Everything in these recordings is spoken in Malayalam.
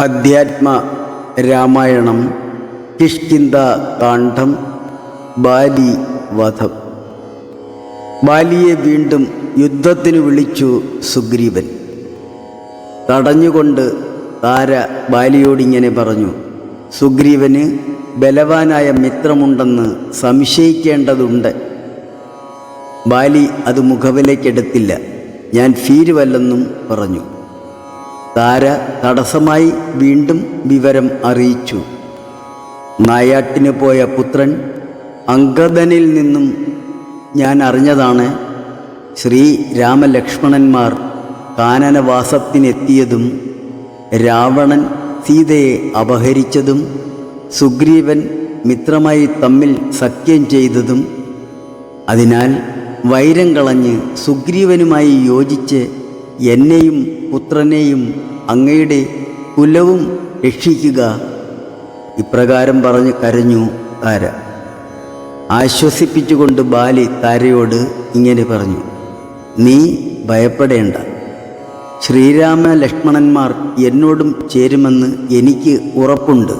അധ്യാത്മ രാമായണം കിഷ്കിന്ധ കാണ്ഡം ബാലി വധം. ബാലിയെ വീണ്ടും യുദ്ധത്തിന് വിളിച്ചു സുഗ്രീവൻ. തടഞ്ഞുകൊണ്ട് താര ബാലിയോടിങ്ങനെ പറഞ്ഞു: സുഗ്രീവന് ബലവാനായ മിത്രമുണ്ടെന്ന് സംശയിക്കേണ്ടതുണ്ട്. ബാലി അത് മുഖവിലേക്കെടുത്തില്ല. ഞാൻ ഭീരുവല്ലെന്നും പറഞ്ഞു. താര തടസ്സമായി വീണ്ടും വിവരം അറിയിച്ചു. നായാട്ടിന് പോയ പുത്രൻ അംഗദനിൽ നിന്നും ഞാൻ അറിഞ്ഞതാണ് ശ്രീരാമലക്ഷ്മണന്മാർ കാനനവാസത്തിനെത്തിയതും രാവണൻ സീതയെ അപഹരിച്ചതും സുഗ്രീവൻ മിത്രമായി തമ്മിൽ സഖ്യം ചെയ്തതും. അതിനാൽ വൈരം കളഞ്ഞ് സുഗ്രീവനുമായി യോജിച്ച് എന്നെയും പുത്രനെയും അങ്ങയുടെ കുലവും രക്ഷിക്കുക. ഇപ്രകാരം പറഞ്ഞ് കരഞ്ഞു താര. ആശ്വസിപ്പിച്ചുകൊണ്ട് ബാലി താരയോട് ഇങ്ങനെ പറഞ്ഞു: നീ ഭയപ്പെടേണ്ട. ശ്രീരാമ ലക്ഷ്മണന്മാർ എന്നോടും ചേരുമെന്ന് എനിക്ക് ഉറപ്പുണ്ട്.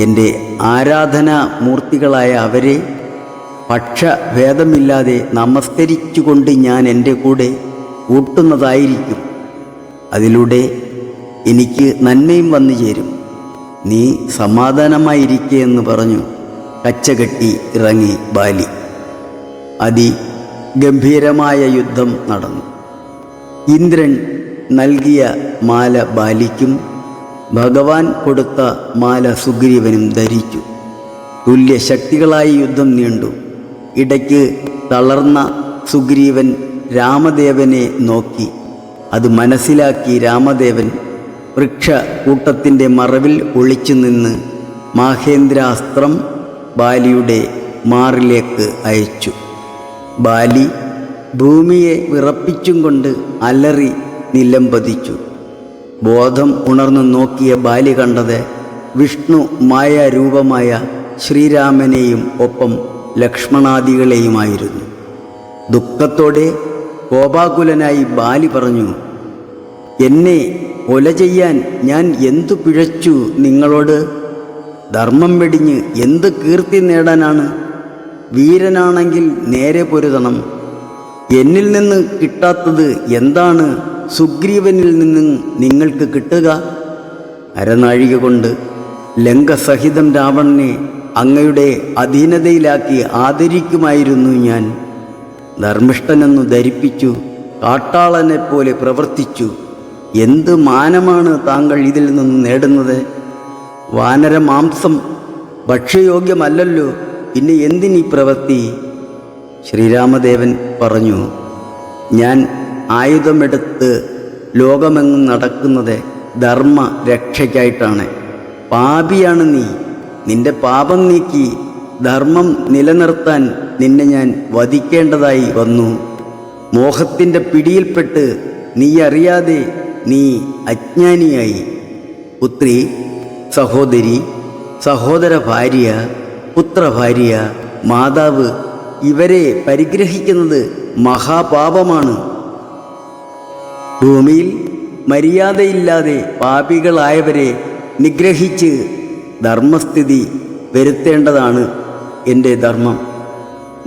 എൻ്റെ ആരാധനാമൂർത്തികളായ അവരെ പക്ഷഭേദമില്ലാതെ നമസ്കരിച്ചുകൊണ്ട് ഞാൻ എൻ്റെ കൂടെ കൂട്ടുന്നതായിരിക്കും. അതിലൂടെ എനിക്ക് നന്മയും വന്നു ചേരും. നീ സമാധാനമായിരിക്കുകയെന്ന് പറഞ്ഞു കച്ചകെട്ടി ഇറങ്ങി ബാലി. അതിഗംഭീരമായ യുദ്ധം നടന്നു. ഇന്ദ്രൻ നൽകിയ മാല ബാലിക്കും ഭഗവാൻ കൊടുത്ത മാല സുഗ്രീവനും ധരിച്ചു. തുല്യശക്തികളായി യുദ്ധം നീണ്ടു. ഇടയ്ക്ക് തളർന്ന സുഗ്രീവൻ രാമദേവനെ നോക്കി. അത് മനസ്സിലാക്കി രാമദേവൻ വൃക്ഷകൂട്ടത്തിൻ്റെ മറവിൽ ഒളിച്ചു നിന്ന് മാഹേന്ദ്രാസ്ത്രം ബാലിയുടെ മാറിലേക്ക് അയച്ചു. ബാലി ഭൂമിയെ വിറപ്പിച്ചും കൊണ്ട് അലറി നിലംപതിച്ചു. ബോധം ഉണർന്നു നോക്കിയ ബാലി കണ്ടത് വിഷ്ണു മായാരൂപമായ ശ്രീരാമനെയും ഒപ്പം ലക്ഷ്മണാദികളെയുമായിരുന്നു. ദുഃഖത്തോടെ കോപാകുലനായി ബാലി പറഞ്ഞു: എന്നെ കൊല ചെയ്യാൻ ഞാൻ എന്തു പിഴച്ചു നിങ്ങളോട്? ധർമ്മം വെടിഞ്ഞ് എന്ത് കീർത്തി നേടാനാണ്? വീരനാണെങ്കിൽ നേരെ പൊരുതണം. എന്നിൽ നിന്ന് കിട്ടാത്തത് എന്താണ് സുഗ്രീവനിൽ നിന്ന് നിങ്ങൾക്ക് കിട്ടുക? അരനാഴിക കൊണ്ട് ലങ്കസഹിതം രാവണനെ അങ്ങയുടെ അധീനതയിലാക്കി ആദരിക്കുമായിരുന്നു ഞാൻ. ധർമ്മിഷ്ഠനെന്നു ധരിപ്പിച്ചു, കാട്ടാളനെപ്പോലെ പ്രവർത്തിച്ചു. എന്ത് മാനമാണ് താങ്കൾ ഇതിൽ നിന്ന് നേടുന്നത്? വാനരമാംസം ഭക്ഷ്യയോഗ്യമല്ലല്ലോ, പിന്നെ എന്തിനീ പ്രവൃത്തി? ശ്രീരാമദേവൻ പറഞ്ഞു: ഞാൻ ആയുധമെടുത്ത് ലോകമെങ്ങും നടക്കുന്നത് ധർമ്മ രക്ഷയ്ക്കായിട്ടാണ്. പാപിയാണ് നീ. നിന്റെ പാപം നീക്കി ധർമ്മം നിലനിർത്താൻ നിന്നെ ഞാൻ വധിക്കേണ്ടതായി വന്നു. മോഹത്തിൻ്റെ പിടിയിൽപ്പെട്ട് നീ അറിയാതെ നീ അജ്ഞാനിയായി. പുത്രി, സഹോദരി, സഹോദര ഭാര്യ, പുത്രഭാര്യ, മാതാവ് ഇവരെ പരിഗ്രഹിക്കുന്നത് മഹാപാപമാണ്. ഭൂമിയിൽ മര്യാദയില്ലാതെ പാപികളായവരെ നിഗ്രഹിച്ച് ധർമ്മസ്ഥിതി വരുത്തേണ്ടതാണ് എൻ്റെ ധർമ്മം.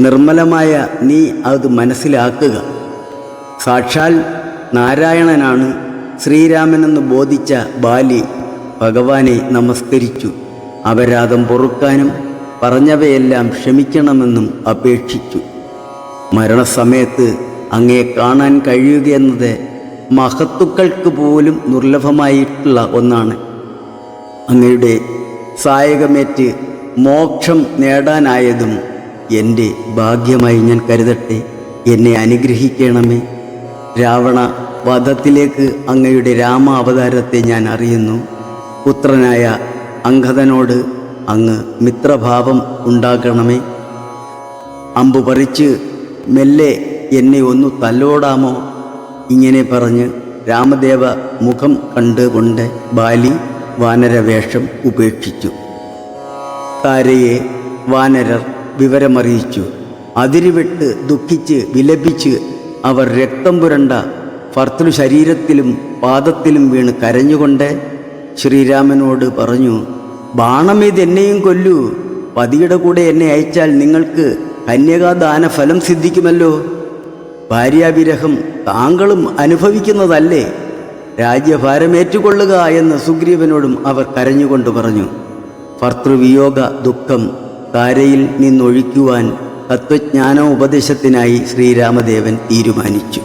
നിർമ്മലമായ നീ അത് മനസ്സിലാക്കുക. സാക്ഷാൽ നാരായണനാണ് ശ്രീരാമനെന്ന് ബോധിച്ച ബാലി ഭഗവാനെ നമസ്കരിച്ചു. അപരാധം പൊറുക്കാനും പറഞ്ഞവയെല്ലാം ക്ഷമിക്കണമെന്നും അപേക്ഷിച്ചു. മരണസമയത്ത് അങ്ങയെ കാണാൻ കഴിയുകയെന്നത് മഹത്തുക്കൾക്ക് പോലും ദുർലഭമായിട്ടുള്ള ഒന്നാണ്. അങ്ങയുടെ സായകമേറ്റ് മോക്ഷം നേടാനായതും എൻ്റെ ഭാഗ്യമായി ഞാൻ കരുതട്ടെ. എന്നെ അനുഗ്രഹിക്കണമേ. രാവണ വധത്തിലേക്ക് അങ്ങയുടെ രാമ അവതാരത്തെ ഞാൻ അറിയുന്നു. പുത്രനായ അംഗദനോട് അങ്ങ് മിത്രഭാവം ഉണ്ടാക്കണമേ. അമ്പു പറിച്ച് മെല്ലെ എന്നെ ഒന്ന് തല്ലോടാമോ? ഇങ്ങനെ പറഞ്ഞ് രാമദേവ മുഖം കണ്ടുകൊണ്ട് ബാലി വാനരവേഷം ഉപേക്ഷിച്ചു. താരയെ വാനരർ വിവരമറിയിച്ചു. അതിരുവിട്ട് ദുഃഖിച്ച് വിലപിച്ച് അവർ രക്തം പുരണ്ട ഭർത്തൃ ശരീരത്തിലും പാദത്തിലും വീണ് കരഞ്ഞുകൊണ്ട് ശ്രീരാമനോട് പറഞ്ഞു, ബാണമെയ്ത് എന്നെയും കൊല്ലൂ. പതിയുടെ കൂടെ എന്നെ അയച്ചാൽ നിങ്ങൾക്ക് കന്യകാദാന ഫലം സിദ്ധിക്കുമല്ലോ. ഭാര്യാവിരഹം താങ്കളും അനുഭവിക്കുന്നതല്ലേ? രാജ്യഭാരമേറ്റുകൊള്ളുക എന്ന് സുഗ്രീവനോടും അവർ കരഞ്ഞുകൊണ്ട് പറഞ്ഞു. ഭർത്തൃവിയോഗ ദുഃഖം താരയിൽ നിന്നൊഴിക്കുവാൻ തത്വജ്ഞാനോപദേശത്തിനായി ശ്രീരാമദേവൻ തീരുമാനിച്ചു.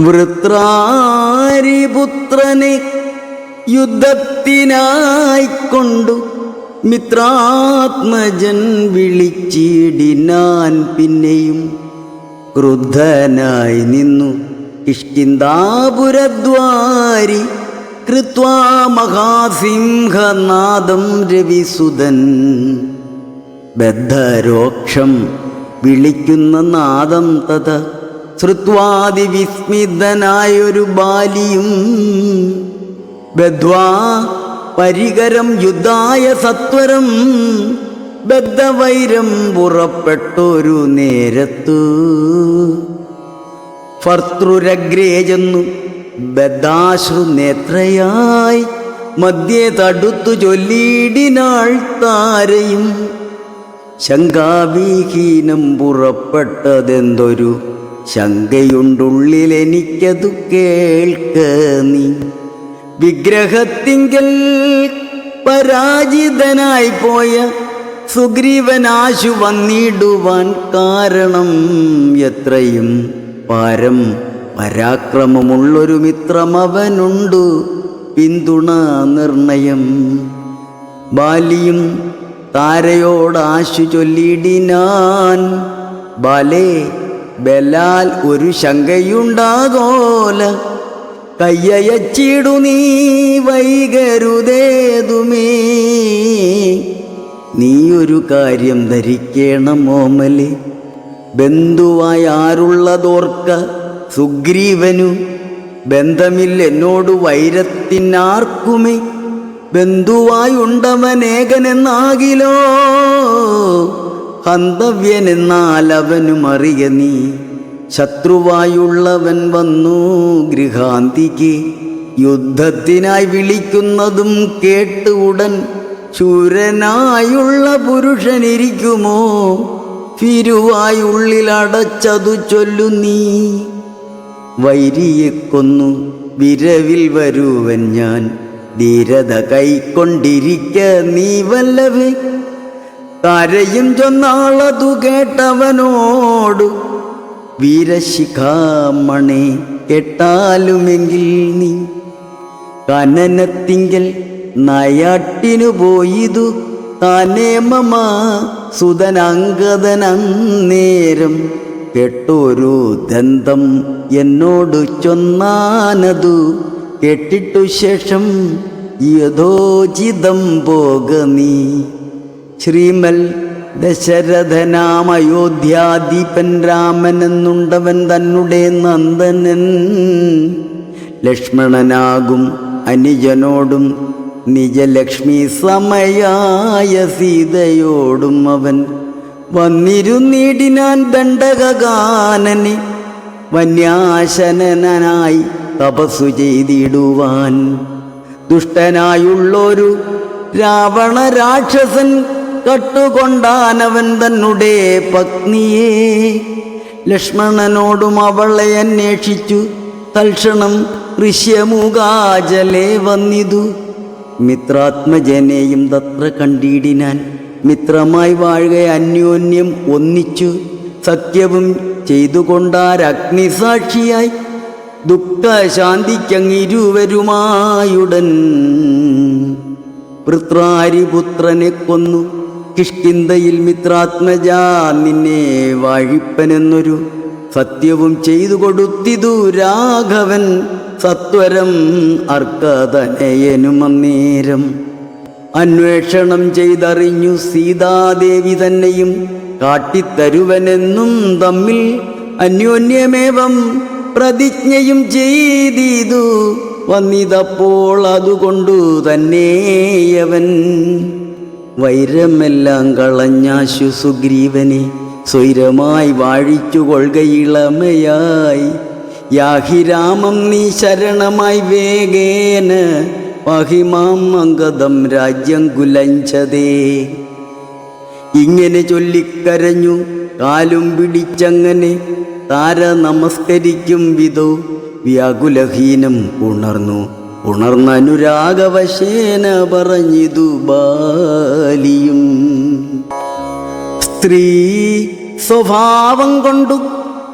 വൃത്രാരിപുത്രനെ യുദ്ധത്തിനായിക്കൊണ്ടു മിത്രാത്മജൻ വിളിച്ചിടിനാൻ. പിന്നെയും ക്രുദ്ധനായി നിന്നു കിഷ്കിന്ധാപുരദ്വാരി കൃത്വാ മഹാസിംഹനാദം രവിസുതൻ. ബദ്ധരോക്ഷം വിളിക്കുന്ന നാദം തഥ ശ്രുത്വാതിവിസ്മിതനായൊരു ബാലിയും ബദ്ധ്വാ പരികരം യുദ്ധായ സത്വരം ബദ്ധവൈരം പുറപ്പെട്ടൊരു നേരത്തു ഭർത്തൃരഗ്രേ ചെന്നു ബദ്ധാശ്രു നേത്രയായി മധ്യേ തടുത്തു ചൊല്ലിയിടിനാൾ താരയും. ശങ്കാവിഹീനം പുറപ്പെട്ടതെന്തൊരു ശങ്കയുണ്ടുള്ളിലെനിക്കതു കേൾക്ക നീ. വിഗ്രഹത്തിങ്കൽ പരാജിതനായി പോയ സുഗ്രീവനാശു വന്നിടുവാൻ കാരണം എത്രയും പാരം പരാക്രമമുള്ളൊരു മിത്രമവനുണ്ടു പിന്തുണ നിർണയം. ബാലിയും താരയോടാശു ചൊല്ലിടിനാൻ, ബാലേ ബലാൽ ഒരു ശങ്കയുണ്ടാകോല. കയ്യയച്ചിടു നീ വൈകരുതേതുമേ. നീയൊരു കാര്യം ധരിക്കണം ഓമലെ, ബന്ധുവായി ആരുള്ളതോർക്ക. സുഗ്രീവനു ബന്ധമില്ലെന്നോടു വൈരത്തിനാർക്കുമേ. ബന്ധുവായുണ്ടവനേകനെന്നാകിലോ ഹന്തവ്യനെന്നാൽ അവനും അറിയ നീ. ശത്രുവായുള്ളവൻ വന്നു ഗൃഹാന്തിക്ക് യുദ്ധത്തിനായി വിളിക്കുന്നതും കേട്ട് ഉടൻ ശൂരനായുള്ള പുരുഷനിരിക്കുമോ? ഫിരുവായുള്ളിലടച്ചതു ചൊല്ലു നീ. വൈരിയെ കൊന്നു വിരവിൽ വരുവൻ ഞാൻ, ധീരത കൈക്കൊണ്ടിരിക്ക നീ വല്ലവേ. താരയും ചൊന്നാളതു കേട്ടവനോടു, വീരശിഖാമണേ കേട്ടാലുമെങ്കിൽ നീ. കനനത്തിങ്കൽ നയാട്ടിനു പോയിതു താനേ മമ സുതനങ്കദനന്നേരം. കേട്ടൊരു ദന്തം എന്നോട് ചൊന്നാനതു കേട്ടിട്ടു ശേഷം യഥോചിതം പോക നീ. ശ്രീമൽ ദശരഥനാമയോധ്യാദീപൻ രാമനെന്നുണ്ടവൻ തന്നെ നന്ദനൻ. ലക്ഷ്മണനാകും അനുജനോടും നിജലക്ഷ്മി സമയായ സീതയോടും അവൻ വന്നിരുന്നിടിനാൻ ദണ്ഡകാനനെ. വന്യാശനനായി തപസ്സു ചെയ്തിടുവാൻ ദുഷ്ടനായുള്ളൊരു രാവണ രാക്ഷസൻ കട്ടുകൊണ്ടാനവൻ തന്നെ പത്നിയെ. ലക്ഷ്മണനോടും അവളെ അന്വേഷിച്ചു തൽക്ഷണം ഋഷ്യമുഖാചലേ വന്നിതു. മിത്രാത്മജനെയും തത്ര കണ്ടിടിനാൻ. മിത്രമായി വാഴുക അന്യോന്യം ഒന്നിച്ചു സഖ്യവും ചെയ്തുകൊണ്ടാരഗ്നിസാക്ഷിയായി ദുഃഖശാന്തിക്കങ്ങിരുവരുമായുടൻ. വൃത്രാരിപുത്രനെ കൊന്നു കിഷ്കിന്ധയിൽ മിത്രാത്മജാ നിന്നെ വാഴിപ്പനെന്നൊരു സത്യവും ചെയ്തു കൊടുത്തിതു രാഘവൻ സത്വരം അർക്കതനയനും. അന്നേരം അന്വേഷണം ചെയ്തറിഞ്ഞു സീതാദേവി തന്നെയും കാട്ടിത്തരുവനെന്നും തമ്മിൽ അന്യോന്യമേവം പ്രതിജ്ഞയും ചെയ്തിതു വന്നിതപ്പോൾ. അതുകൊണ്ടു തന്നെയവൻ വൈരമെല്ലാം കളഞ്ഞാശു സുഗ്രീവനെ സ്വൈരമായി വാഴിച്ചു കൊള്ളുകയിളമയായി. യാഹി രാമം നീ ശരണമായി വേഗേന പാഹിമാം അംഗദം രാജ്യം കുലഞ്ചതേ. ഇങ്ങനെ ചൊല്ലിക്കരഞ്ഞു കാലും പിടിച്ചങ്ങനെ താര നമസ്കരിക്കും വിധോ വ്യാകുലഹീനം ഉണർന്നനുരാഗവശേന പറഞ്ഞിതു ബാലിയും. സ്ത്രീ സ്വഭാവം കൊണ്ടു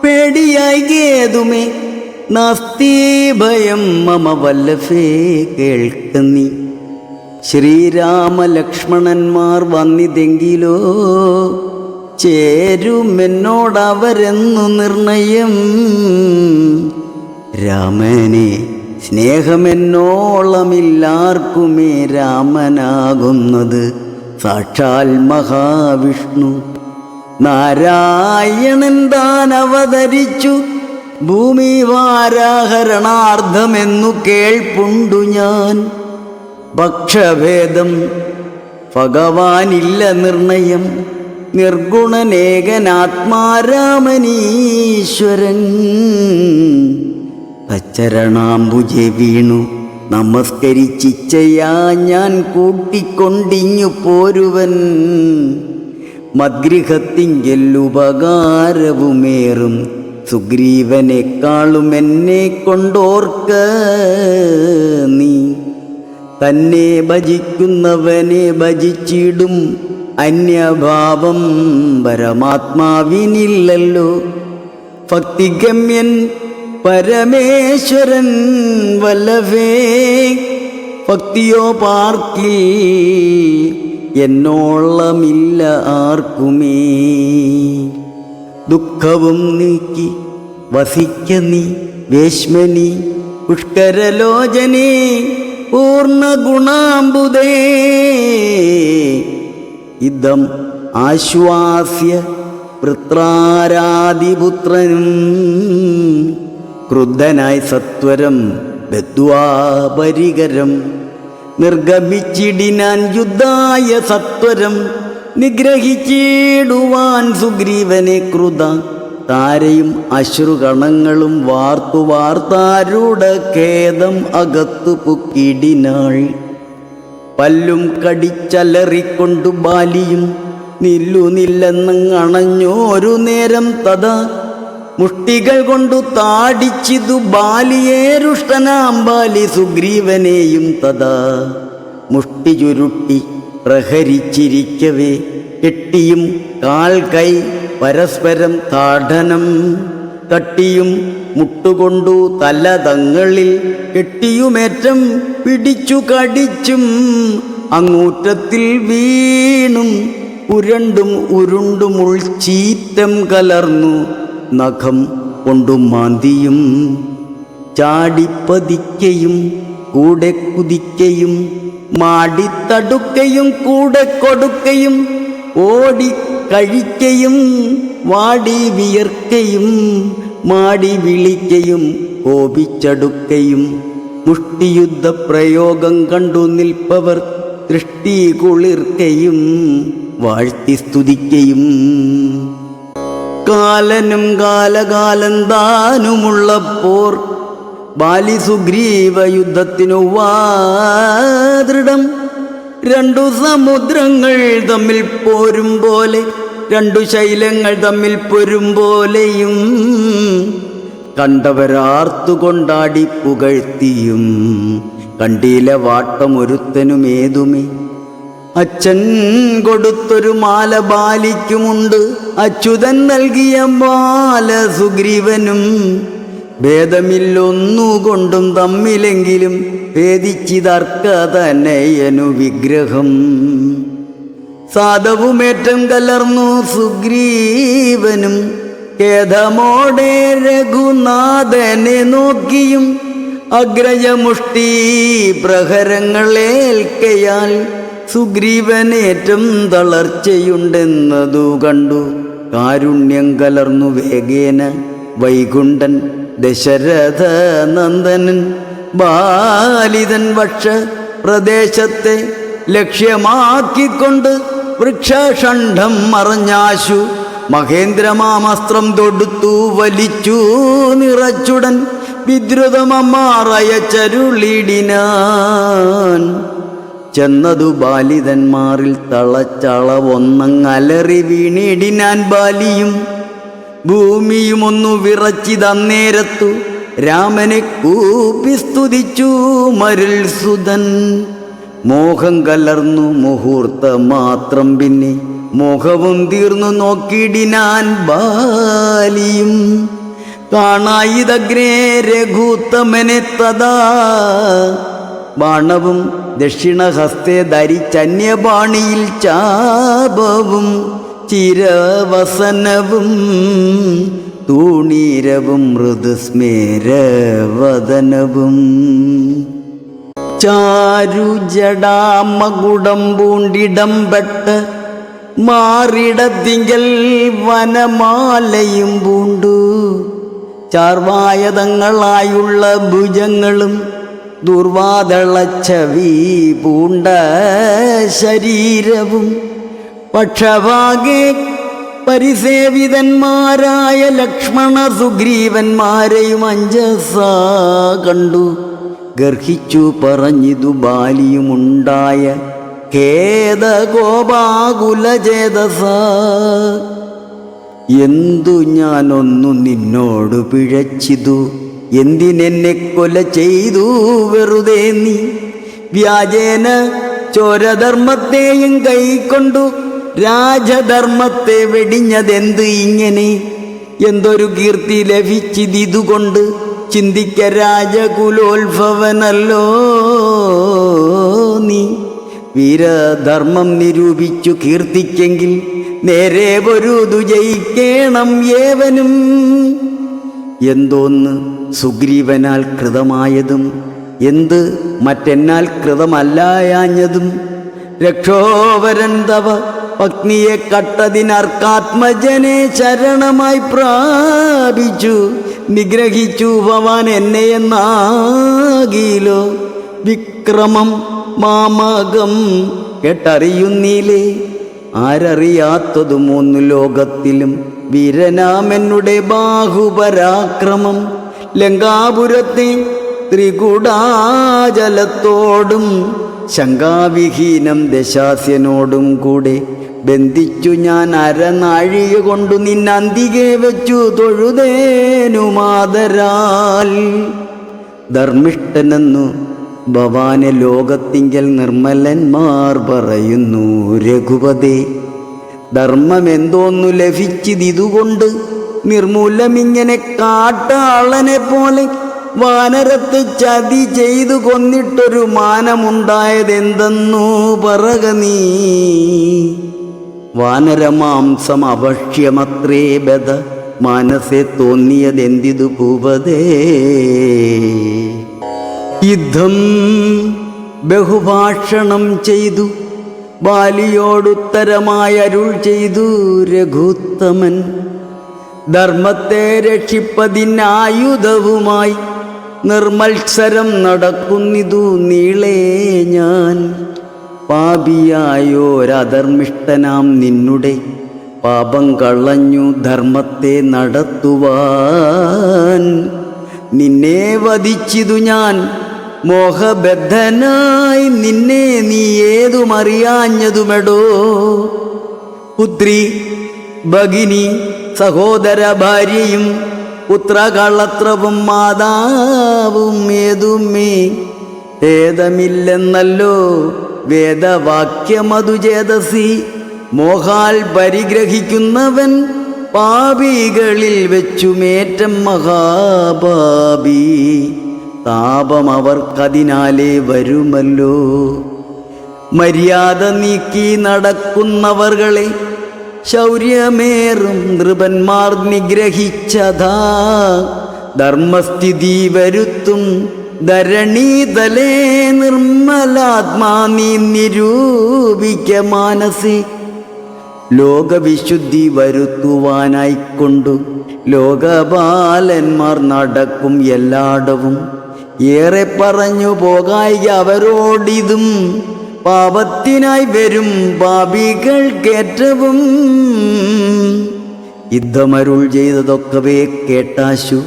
പേടിയായി കേതുമേ നാസ്തി ഭയം മമ വല്ലഭേ കേൾക്കുന്നീ. ശ്രീരാമലക്ഷ്മണന്മാർ വന്നിതെങ്കിലോ ചേരുമെന്നോടവരെന്നു നിർണയം. രാമനെ സ്നേഹമെന്നോളമില്ലാർക്കുമേ രാമനാകുന്നത് സാക്ഷാൽ മഹാവിഷ്ണു. നാരായണൻ താൻ അവതരിച്ചു ഭൂമി വാരാഹരണാർത്ഥമെന്നു കേൾപ്പുണ്ടു ഞാൻ. പക്ഷഭേദം ഭഗവാനില്ല നിർണയം, നിർഗുണനേകനാത്മാരാമനീശ്വരൻ. തച്ചരണാംബുജെ വീണു നമസ്കരിച്ചിച്ചയാ ഞാൻ കൂട്ടിക്കൊണ്ടിഞ്ഞു പോരുവൻ. മദ്ഗൃഹത്തിങ്കൽ ഉപകാരവുമേറും സുഗ്രീവനേക്കാളും എന്നെ കൊണ്ടോർക്ക നീ. തന്നെ ഭജിക്കുന്നവനെ ഭജിച്ചിടും അന്യഭാവം പരമാത്മാവിനില്ലല്ലോ. ഭക്തിഗമ്യൻ പരമേശ്വരൻ വല്ലഭേ ഭക്തിയോ പാർക്കിൽ എന്നോളമില്ല ആർക്കുമേ. ദുഃഖവും നീക്കി വസിക്ക നീ വേശ്മനി പുഷ്കരലോചനേ പൂർണ്ണഗുണാംബുദേ. ഇദം ആശ്വാസ്യ വൃത്രാരാദിപുത്രനും ക്രുദ്ധനായി സത്വരം ബദ്ധ്വാ പരികരം. നിർഗമിച്ചിടിനാൻ യുദ്ധായ സത്വരം നിഗ്രഹിച്ചിടുവാൻ സുഗ്രീവനെ കൃത. താരയും അശ്രുകണങ്ങളും വാർത്താരുടെ ഖേദം അകത്തു പുക്കിടിനാൾ. പല്ലും കടിച്ചലറിക്കൊണ്ടു ബാലിയും നില്ലെന്നണഞ്ഞോരു നേരം തഥാ മുഷ്ടികൾ കൊണ്ടു താടിച്ചിതു ബാലിയെ. രുഷ്ടനാം ബാലി സുഗ്രീവനെയും തഥാ മുഷ്ടി ചുരുട്ടി പ്രഹരിച്ചിരിക്കവേ കെട്ടിയും കാൽ കൈ പരസ്പരം താഠനം. കട്ടിയും മുട്ടുകൊണ്ടു തല തങ്ങളിൽ കെട്ടിയുമേറ്റം പിടിച്ചു കടിച്ചും അങ്ങൂറ്റത്തിൽ വീണും ഉരണ്ടും ഉരുണ്ടും ഉൾച്ചീറ്റം കലർന്നു നഖം കൊണ്ടും മാന്തിയും ചാടിപ്പതിക്കയും കൂടെ കുതിക്കയും മാടിത്തടുക്കയും കൂടെ കൊടുക്കയും ഓടി കഴിക്കയും വാടി വിയർക്കയും മാടി വിളിക്കയും കോപിച്ചടുക്കയും മുഷ്ടിയുദ്ധ പ്രയോഗം കണ്ടു നിൽപ്പവർ ദൃഷ്ടി കുളിർക്കയും വാഴ്ത്തി സ്തുതിക്കയും. കാലനും കാലകാലം താനുമുള്ളപ്പോർ ബാലി സുഗ്രീവ യുദ്ധത്തിനു വാദൃഢം. രണ്ടു സമുദ്രങ്ങൾ തമ്മിൽ പോരും പോലെ, രണ്ടു ശൈലങ്ങൾ തമ്മിൽ പൊരും പോലെയും കണ്ടവരാർത്തുകൊണ്ടാടി പുകഴ്ത്തിയും കണ്ടീല വാട്ടമൊരുത്തനുമേതുമേ. അച്ഛൻ കൊടുത്തൊരു മാല ബാലിക്കുമുണ്ട്, അച്യുതൻ നൽകിയ മാല സുഗ്രീവനും. ഭേദമില്ലൊന്നുകൊണ്ടും തമ്മിലെങ്കിലും ഭേദിച്ചിതർക്ക തന്നെയനു വിഗ്രഹം. സാധവുമേറ്റം കലർന്നു സുഗ്രീവനും ഖേദമോടെ രഘുനാഥനെ നോക്കിയും അഗ്രജമുഷ്ടി പ്രഹരങ്ങളേൽക്കയാൽ സുഗ്രീവനേറ്റം തളർച്ചയുണ്ടെന്നതു കണ്ടു കാരുണ്യം കലർന്നു വേഗേന വൈകുണ്ഠൻ ദശരഥ നന്ദനൻ ബാലിതൻ വക്ഷ പ്രദേശത്തെ ലക്ഷ്യമാക്കിക്കൊണ്ട് വൃക്ഷഷണ്ഡം മറഞ്ഞാശു മഹേന്ദ്രമാമസ്ത്രം തൊടുത്തു വലിച്ചു നിറച്ചുടൻ വിദ്രുതമമ്മാറയച്ചരുളിടിനാൻ. ചെന്നതു ബാലിതന്മാരിൽ തളച്ചളവൊന്നങ്ങലറി വീണിടിനാൻ ബാലിയും ഭൂമിയുമൊന്നു വിറച്ചിതന്നേരത്തു രാമനെ കൂപ്പി സ്തുതിച്ചു മരുൾ സുതൻ. മോഹം കലർന്നു മുഹൂർത്ത മാത്രം പിന്നെ മോഹവും തീർന്നു നോക്കിടിനാൻ ബാലിയും. കാണായിതഗ്രേ രഘുത്തമനെ തഥാ ബാണവും ദക്ഷിണഹസ്തേ ധരിച്ചന്യപാണിയിൽ ചാപവും ചിരവസനവും തൂണീരവും മൃദുസ്മേരവദനവും. ചാരുജടാമകുടം പൂണ്ടിടം പെട്ട് മാറിടത്തിങ്കൽ വനമാലയും പൂണ്ടു ചാർവായതങ്ങളായുള്ള ഭുജങ്ങളും ദുർവാദളച്ചവി പൂണ്ട ശരീരവും പക്ഷഭാഗേ പരിസേവിതന്മാരായ ലക്ഷ്മണ സുഗ്രീവന്മാരെയും അഞ്ജസാ കണ്ടു ഗർഹിച്ചു പറഞ്ഞിതു ബാലിയുമുണ്ടായ ഖേദകോപാകുലചേതസ. എന്തു ഞാനൊന്നു നിന്നോട് പിഴച്ചിതു, എന്തിനെന്നെ കൊല ചെയ്തു വെറുതെ നീ. വ്യാജേന ചോരധർമ്മത്തെയും കൈക്കൊണ്ടു രാജധർമ്മത്തെ വെടിഞ്ഞതെന്ത് ഇങ്ങനെ. എന്തൊരു കീർത്തി ലഭിച്ചിതുകൊണ്ട് ചിന്തിക്ക രാജകുലോത്ഭവനല്ലോ നീ. വീരധർമ്മം നിരൂപിച്ചു കീർത്തിക്കെങ്കിൽ നേരെ പൊരുതു ജയിക്കേണം ഏവനും. എന്തോന്ന് സുഗ്രീവനാൽ കൃതമായതും എന്ത് മറ്റെന്നാൽ കൃതമല്ലായാഞ്ഞതും. രക്ഷോവരൻ തവ പത്നിയെ കട്ടതിനർക്കാത്മജനെ ശരണമായി പ്രാപിച്ചു നിഗ്രഹിച്ചു ഭവാൻ എന്നെ എന്നാകിലോ. വിക്രമം മാമകം കേട്ടറിയുന്നീലേ. ആരറിയാത്തതു മൂന്നു ലോകത്തിലും വീരനാമെന്നുടെ ബാഹുപരാക്രമം. ലങ്കാപുരത്തെ ത്രികുടാചലത്തോടും ശങ്കാവിഹീനം ദശാസ്യനോടും കൂടെ ബന്ധിച്ചു ഞാൻ അരനാഴിക കൊണ്ടു നിന്നന്തികെ വെച്ചു തൊഴുതേനുമാതരാൽ. ധർമ്മിഷ്ഠനെന്നു ഭവാനെ ലോകത്തിങ്കൽ നിർമ്മലന്മാർ പറയുന്നു രഘുപതേ. ധർമ്മമെന്തോന്നു ലഭിച്ചിതുകൊണ്ട് നിർമൂലമിങ്ങനെ കാട്ടാളനെ പോലെ വാനരത്ത് ചതി ചെയ്തു കൊന്നിട്ടൊരു മാനമുണ്ടായതെന്തെന്നു പറക നീ. വാനരമാംസം അവശ്യമത്രേ ബദ മനസ്സെ തോന്നിയതെന്തിതു ഭൂപതേ. യുദ്ധം ബഹുഭാഷണം ചെയ്തു ബാലിയോടുത്തരമായി അരുൾ ചെയ്തു രഘുത്തമൻ. ധർമ്മത്തെ രക്ഷിപ്പതിനായുധവുമായി നിർമത്സരം നടക്കുന്നിതു നീളേ ഞാൻ. പാപിയായോരധർമ്മിഷ്ഠനാം നിന്നുടെ പാപം കളഞ്ഞു ധർമ്മത്തെ നടത്തുവാൻ. നിന്നെ വധിച്ചിതു ഞാൻ മോഹബദ്ധനായി നിന്നെ നീ ഏതുമറിയാഞ്ഞതുമെടോ. പുത്രി ഭഗിനി സഹോദര ഭാര്യയും പുത്രകളത്രവും മാതാവും ഏതുമേ ഭേദമില്ലെന്നല്ലോ വേദവാക്യമതു ചേതസി. മോഹാൽ പരിഗ്രഹിക്കുന്നവൻ പാപികളിൽ വെച്ചുമേറ്റം മഹാപാപി. താപം അവർക്കതിനാലേ വരുമല്ലോ. മര്യാദ നീക്കി നടക്കുന്നവർകളെ ശൗര്യമേറും നൃപന്മാർ നിഗ്രഹിച്ചതാ. ധർമ്മസ്ഥിതി വരുത്തും ധരണീതലേ നിർമ്മലാത്മാ നീ നിരൂപിക്ക മാനസി. ലോകവിശുദ്ധി വരുത്തുവാനായിക്കൊണ്ടു ലോകപാലന്മാർ നടക്കും എല്ലായിടവും. ഏറെ പറഞ്ഞു പോകായി അവരോടിതും പാപത്തിനായി വരും പാപികൾക്കേറ്റവും. യുദ്ധമരുൾ ചെയ്തതൊക്കവേ കേട്ടാശു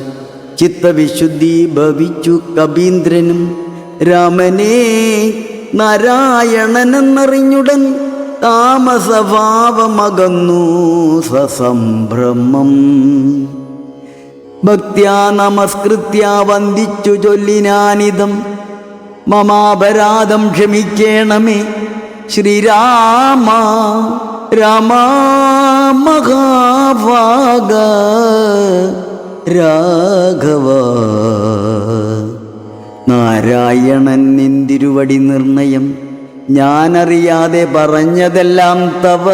ചിത്തവിശുദ്ധി ഭവിച്ചു കബീന്ദ്രനും. രാമനെ നാരായണനെന്നറിഞ്ഞുടൻ താമസഭാവമകന്നു സസംഭ്രമം. ഭക്ത്യാ നമസ്കൃത്യ വന്ദിച്ചു ചൊല്ലിനാനിതം, മമാപരാധം ക്ഷമിക്കേണമേ ശ്രീരാമ രാമ മഹാഭാഗ രാഘവ. നാരായണൻ നിന്തിരുവടി നിർണയം ഞാനറിയാതെ പറഞ്ഞതെല്ലാം തവ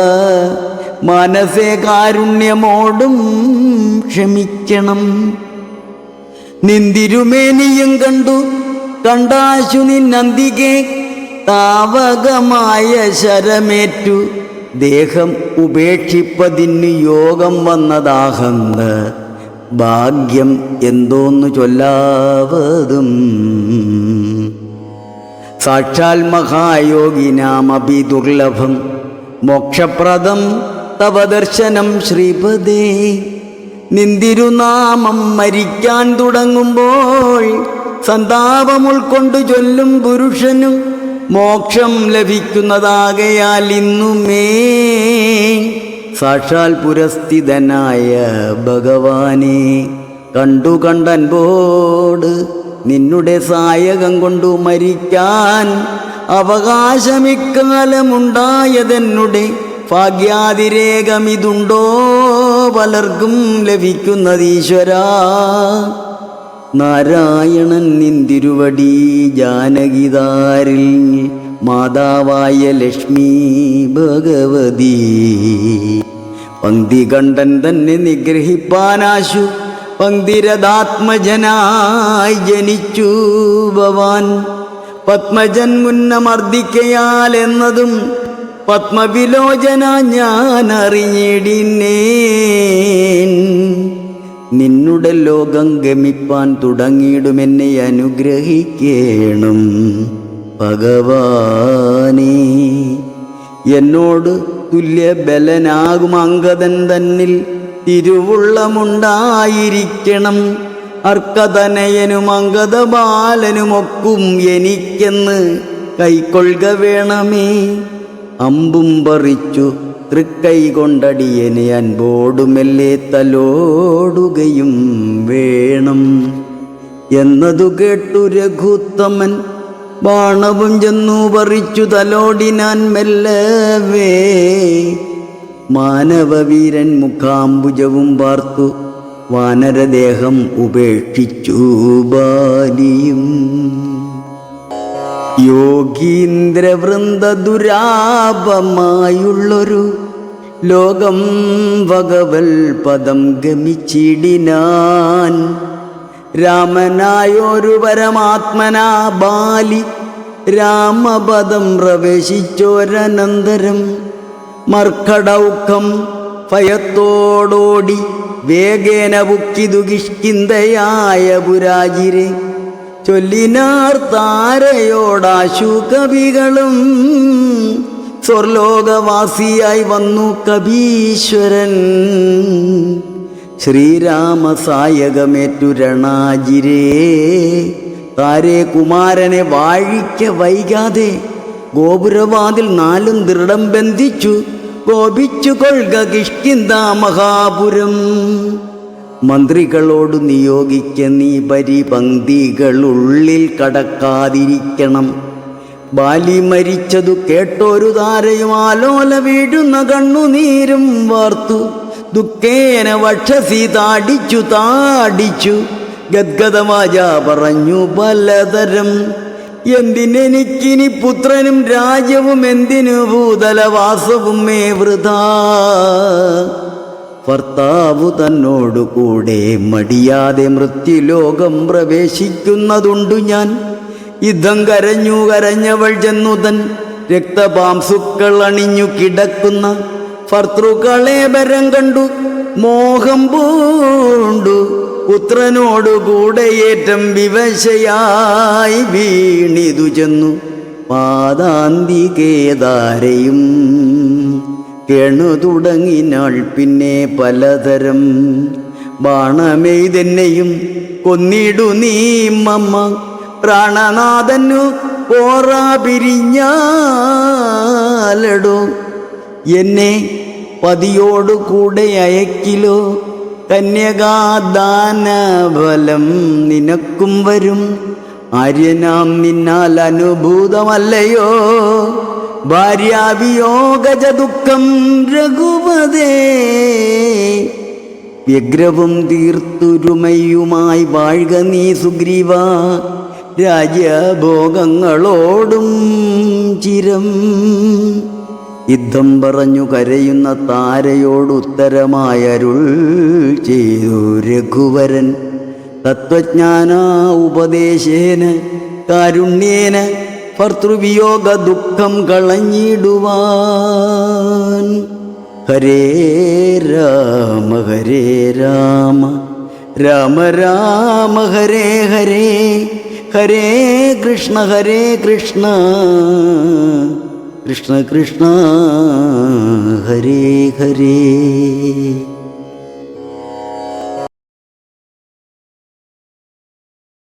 മനസ്സേ കാരുണ്യമോടും ക്ഷമിക്കണം. നിന്തിരുമേനിയും കണ്ടാശു നിന്നന്തികെ താവകമായ ശരമേറ്റു ദേഹം ഉപേക്ഷിപ്പതിന് യോഗം വന്നതാഹങ്ക ഭാഗ്യം എന്തോന്നു ചൊല്ലാവതും. സാക്ഷാൽ മഹായോഗിനാമപി ദുർലഭം മോക്ഷപ്രദം തവ ദർശനം ശ്രീപദേ. നിന്തിരുനാമം മരിക്കാൻ തുടങ്ങുമ്പോൾ സന്താപം ഉൾക്കൊണ്ടു ചൊല്ലും പുരുഷനും മോക്ഷം ലഭിക്കുന്നതാകയാൽ ഇന്നുമേ സാക്ഷാൽ പുരസ്ഥിതനായ ഭഗവാനെ കണ്ടൻപോട് നിന്നുടെ സായകം കൊണ്ടു മരിക്കാൻ അവകാശമിക്കാലമുണ്ടായതെന്നുടെ ഭാഗ്യാതിരേകമിതുണ്ടോ പലർക്കും ലഭിക്കുന്നതീശ്വരാ. നാരായണൻ നിന്തിരുവടി ജാനകിതാരിൽ മാതാവായ ലക്ഷ്മി ഭഗവതി. പങ്ക്തി കണ്ടൻ തന്നെ നിഗ്രഹിപ്പാനാശു പങ്ക്തിരഥാത്മജനായി ജനിച്ചു ഭവാൻ. പത്മജൻ മുന്നമർദ്ദിക്കയാൽ എന്നതും പത്മവിലോചന ഞാൻ അറിഞ്ഞിടിനേൻ. നിന്നുടെ ലോകം ഗമിപ്പാൻ തുടങ്ങിയിടുമെന്നെ അനുഗ്രഹിക്കേണം ഭഗവാനേ. എന്നോട് തുല്യബലനാകും അങ്കദൻ തന്നിൽ തിരുവുള്ളമുണ്ടായിരിക്കണം. അർക്കതനയനും അങ്കദബാലനുമൊക്കും എനിക്കെന്ന് കൈക്കൊള്ളുക വേണമേ. അമ്പും പറിച്ചു തൃക്കൈ കൊണ്ടടിയനെ അൻപോടുമെല്ലെ തലോടുകയും വേണം എന്നതു കേട്ടു രഘുത്തമൻ ബാണവും ചെന്നു പറിച്ചു തലോടിനാൻ മെല്ലവേ. മാനവവീരൻ മുഖാംബുജവും പാർത്തു വാനരദേഹം ഉപേക്ഷിച്ചു ബാലിയും. യോഗീന്ദ്രവൃന്ദ ദുരാപമായുള്ളൊരു ലോകം ഭഗവൽ പദം ഗമിച്ചിടിനാൻ. രാമനായൊരു പരമാത്മനാ ബാലി രാമപദം പ്രവേശിച്ചോരനന്തരം മർക്കടൗഖം ഭയത്തോടോടി വേഗേന പുക്കിതു കിഷ്കിന്ധയായ പുരാജിരെ. ചൊല്ലിനാർ താരയോടാശു കവികളും സ്വർലോകവാസിയായി വന്നു കവീശ്വരൻ. ശ്രീരാമസായകമേറ്റു രണാജിരേ. താരേ കുമാരനെ വാഴിക്ക വൈകാതെ ഗോപുരവാതിൽ നാലും ദൃഢം ബന്ധിച്ചു കോപിച്ചു കൊള്ളുക കിഷ്കിന്ധാ മഹാപുരം. മന്ത്രികളോട് നിയോഗിക്ക നീ പരിപംക്തികളുള്ളിൽ കടക്കാതിരിക്കണം. ബാലി മരിച്ചതു കേട്ടൊരു താരയും ആലോല വീഴുന്ന കണ്ണുനീരും വാർത്തു ദുഃഖേന വക്ഷസി താടിച്ചു ഗദ്ഗദവാച പറഞ്ഞു പലതരം. എന്തിനെനിക്കിനി പുത്രനും രാജ്യവും എന്തിനു ഭൂതലവാസവും മേ വൃഥാ. ഭർത്താവു തന്നോടു കൂടെ മടിയാതെ മൃത്യുലോകം പ്രവേശിക്കുന്നതുണ്ടു ഞാൻ. യുദ്ധം കരഞ്ഞവൾ ചെന്നു തൻ രക്തപാംസുക്കൾ അണിഞ്ഞു കിടക്കുന്ന ഭർത്തൃക്കളെ ബരം കണ്ടു മോഹം പൂണ്ടു പുത്രനോടുകൂടെ ഏറ്റം വിവശയായി വീണിതു ചെന്നു പാദാന്തികേദാരയും കേണു തുടങ്ങിനാൾ പിന്നെ പലതരം ബാണമെയ്തെന്നെയും കൊന്നിടു നീ മമ്മ പ്രാണനാഥനു പോറാ പിരിഞ്ഞാലടോ എന്നെ പതിയോടു കൂടെ അയക്കിലോ കന്യകാദാനബലം നിനക്കും വരും ആര്യനാം നിന്നാൽ അനുഭൂതമല്ലയോ ഭാര്യാവിയോഗജ ദുഃഖം രഘുപതേ വ്യഗ്രവും തീർത്തുരുമയുമായി വാഴ്ക നീ സുഗ്രീവ രാജ്യഭോഗങ്ങളോടും ചിരം യുദ്ധം പറഞ്ഞു കരയുന്ന താരയോട് ഉത്തരമായരുൾ ചെയ്തു രഘുവരൻ തത്വജ്ഞാന ഉപദേശേന കാരുണ്യേന ഭർതൃവിയോഗ ദുഃഖം കളഞ്ഞിടുവാൻ ഹരേ രാമ രാമ രാമ ഹരേ ഹരേ ഹരേ കൃഷ്ണ കൃഷ്ണ കൃഷ്ണ ഹരേ ഹരേ.